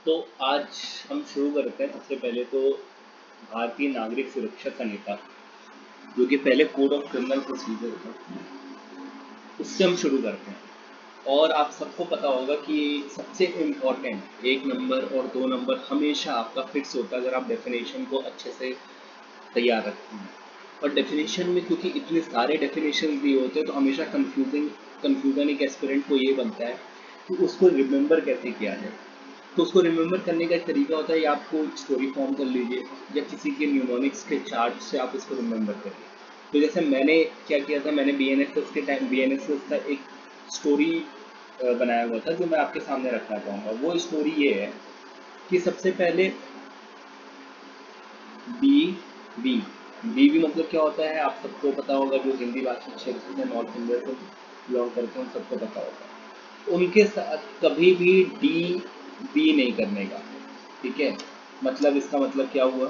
तो आज हम शुरू करते हैं। सबसे पहले तो भारतीय नागरिक सुरक्षा संहिता, जो कि पहले कोड ऑफ क्रिमिनल प्रोसीजर था, उससे हम शुरू करते हैं। और आप सबको पता होगा कि सबसे इम्पोर्टेंट 1 नंबर और 2 नंबर हमेशा आपका फिक्स होता है अगर आप डेफिनेशन को अच्छे से तैयार रखते हैं। और डेफिनेशन में क्योंकि इतने सारे डेफिनेशन दिए होते हैं तो हमेशा कन्फ्यूजन एक एस्पिरेंट को ये बनता है कि उसको रिमेंबर कैसे किया जाए। तो उसको रिमेंबर करने का एक तरीका होता है, या आपको स्टोरी फॉर्म कर लीजिए या किसी के न्यूमोनिक्स के चार्ट से आप इसको रिमेंबर करिए। तो जैसे मैंने क्या किया था, मैंने BNSS का एक स्टोरी बनाया हुआ था जो मैं आपके सामने रखना चाहूँगा। वो स्टोरी ये है कि सबसे पहले बी बी मतलब क्या होता है आप सबको पता होगा, जो हिंदी भाषी क्षेत्र में नॉर्थ इंडिया से बिलोंग करते हैं उन सबको पता होगा। उनके साथ कभी भी बी नहीं करने का, ठीक है। मतलब इसका मतलब क्या हुआ,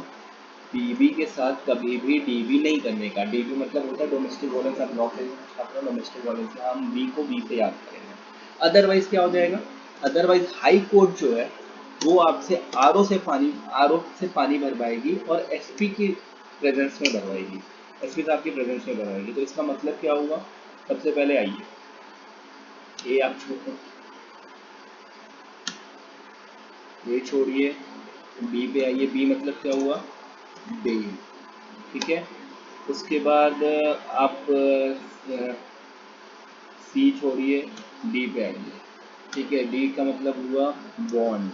डीबी के साथ कभी भी डीबी नहीं करने का। डीबी मतलब होता है डोमेस्टिक वायलेंस। आप लॉ के छात्र डोमेस्टिक वायलेंस, हम बी को बी से याद करेंगे। अदरवाइज क्या हो जाएगा, अदरवाइज हाई कोर्ट जो है वो आपसे आरओ से पानी भरवाएगी और एसपी की प्रेजेंस में भरवाएगी, एसपी साहब की प्रेजेंस में भरवाएगी। तो इसका मतलब क्या हुआ, सबसे पहले आइए ये आप ये छोड़िए, बी पे आइए। बी मतलब क्या हुआ, बेल, ठीक है। उसके बाद आप सी छोड़िए, डी पे आइए, ठीक है। डी का मतलब हुआ बॉन्ड,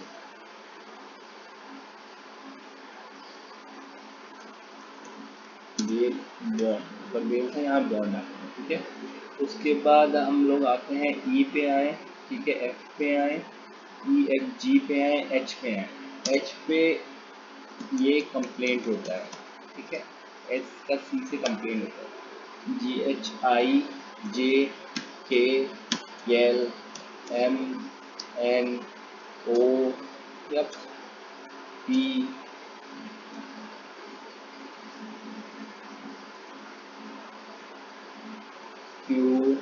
बेल बॉन्ड, पर बेल से यहाँ बॉन्ड आते हैं, ठीक है। उसके बाद हम लोग आते हैं ई पे आए, ठीक है। एफ पे आए, ई एफ जी पे आए, एच पे आए। एच पे ये कंप्लेंट होता है, ठीक है। एस का सी से कंप्लेंट होता है। जी H I J K L M N O F P Q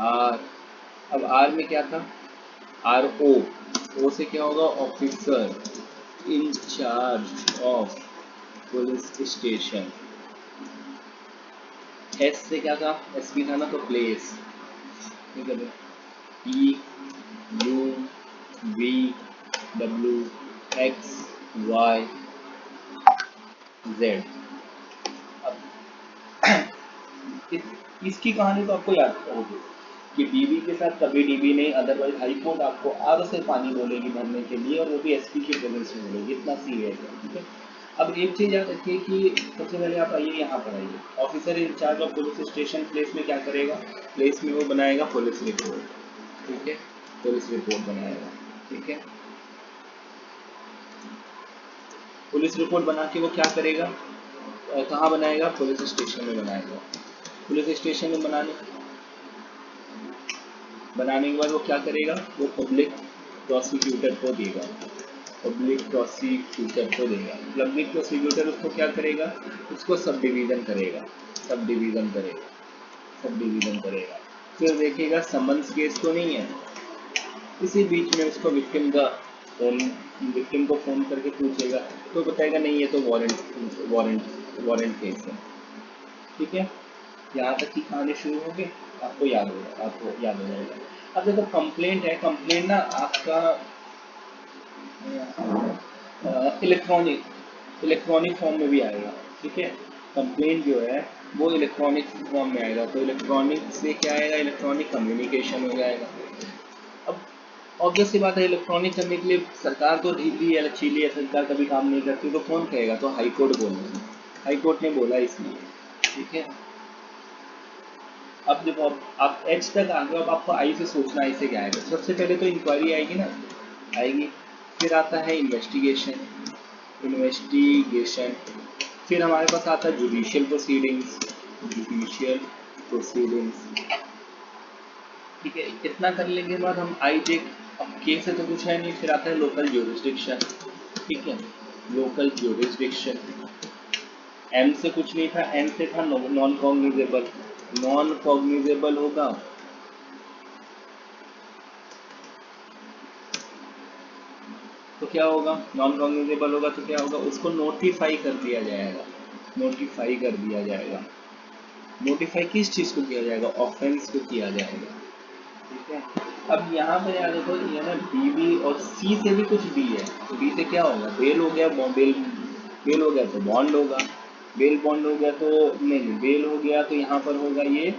R. अब आर में क्या था, आर ओ से क्या होगा, officer in charge of police station. S से क्या था, एसपी था ना, तो प्लेस, ठीक है। E U V W X Y Z. अब इसकी कहानी तो आपको याद होगी कि डीबी के साथ कभी डीबी नहीं, अदरवाइज हाई कोर्ट आपको आर से पानी बोलेगी भरने के लिए, और वो भी एसपी के प्रेजेंस में बोलेगी। इतना सीरियस है, ठीक है। अब एक चीज़ याद रखिए कि सबसे पहले आप आइए यहाँ पर आइए, officer in charge of police station place में क्या करेगा, प्लेस में वो बनाएगा पुलिस रिपोर्ट, ठीक है। पुलिस रिपोर्ट बनाएगा, ठीक है। पुलिस रिपोर्ट बना के वो क्या करेगा, कहाँ बनाएगा, पुलिस स्टेशन में बनाएगा। पुलिस स्टेशन में बनाने के बाद वो क्या करेगा, वो पब्लिक प्रोसिक्यूटर को देगा, पब्लिक प्रोसिक्यूटर को देगा। पब्लिक प्रोसिक्यूटर उसको क्या करेगा, उसको सब डिवीज़न करेगा, सब डिवीज़न करेगा, सब डिवीज़न करेगा। फिर देखेगा समन्स केस तो नहीं है, इसी बीच में उसको विक्टिम को फ़ोन करके पूछेगा, तो बताएगा नहीं ये तो वारंट केस है, ठीक है। यहाँ तक की कहानी शुरू होगी, आपको याद हो जाएगा। अब देखो कंप्लेंट है, कंप्लेंट ना आपका इलेक्ट्रॉनिक फॉर्म में भी आएगा, ठीक है। कंप्लेंट जो है वो इलेक्ट्रॉनिक फॉर्म में आएगा, तो इलेक्ट्रॉनिक से क्या आएगा, इलेक्ट्रॉनिक कम्युनिकेशन हो जाएगा। अब ऑब्वियस सी बात है, इलेक्ट्रॉनिक करने के लिए सरकार तो ढीली है, लचीली है, सरकार कभी काम नहीं करती, तो कौन कहेगा, तो हाई कोर्ट बोलेगा। हाई कोर्ट ने बोला इसलिए, ठीक है। अब देखो, आप एच तक आ गए, अब आपको आई से सोचना, आई से क्या आएगा। सबसे पहले तो इंक्वायरी आएगी ना, आएगी। फिर आता है इन्वेस्टिगेशन। फिर हमारे पास आता है जुडिशियल प्रोसीडिंग्स, जुडिशियल प्रोसीडिंग्स, ठीक है। इतना कर लेने के बाद हम आई देख, अब के से तो कुछ है नहीं, फिर आता है लोकल ज्यूरिसडिक्शन, ठीक है। लोकल ज्यूरिसडिक्शन, एम से कुछ नहीं था, एन से था नॉन कॉग्निजेबल। नॉन कॉग्निजेबल होगा, तो क्या होगा, नॉन कॉग्निजेबल होगा तो क्या होगा, उसको नोटिफाई कर दिया जाएगा, नोटिफाई कर दिया जाएगा। नोटिफाई किस चीज़ को किया जाएगा, ऑफेंस को किया जाएगा। ठीक है, अब यहाँ पर याद रखो ये ना बी भी और सी से भी कुछ बी है, तो बी से क्या होगा, बेल हो गया, बेल बेल हो गया तो बॉन्ड होगा, बेल बॉन्ड हो गया तो नहीं, बेल हो गया तो यहाँ पर होगा ये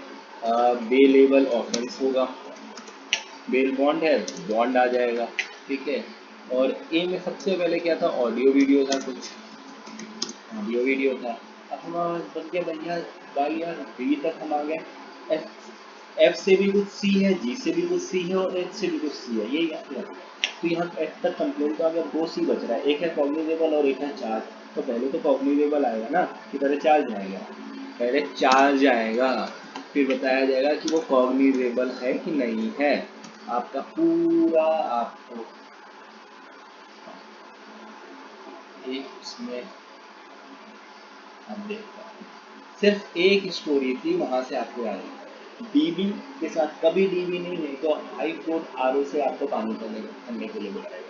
बेलेबल ऑफेंस होगा, बेल बॉन्ड है बॉन्ड आ जाएगा। ठीक है, और ए में सबसे पहले क्या था, ऑडियो वीडियो था, कुछ ऑडियो वीडियो था। अब हमारा बन गया भैया भाई यार बी तक हम आ गए, एफ एफ से भी कुछ सी है, जी से भी कुछ सी है और एच से भी कुछ सी है, ये याद रखना। तो यहाँ एफ तक कंप्लेन तो आ गया, दो सी बच रहा है, एक है कॉग्निजेबल और एक है चार्ज। तो पहले तो कॉग्निजेबल आएगा ना, कि पहले चार्ज आएगा, पहले चार्ज आएगा, फिर बताया जाएगा कि वो कॉग्निजेबल है कि नहीं है। आपका पूरा आपको एक इसमें आप देखो, सिर्फ एक स्टोरी थी वहां से आपको आई, डीबी के साथ कभी डीबी नहीं, नहीं तो हाई कोर्ट आरओ से आपको पानी करने के लिए बुलाएगा।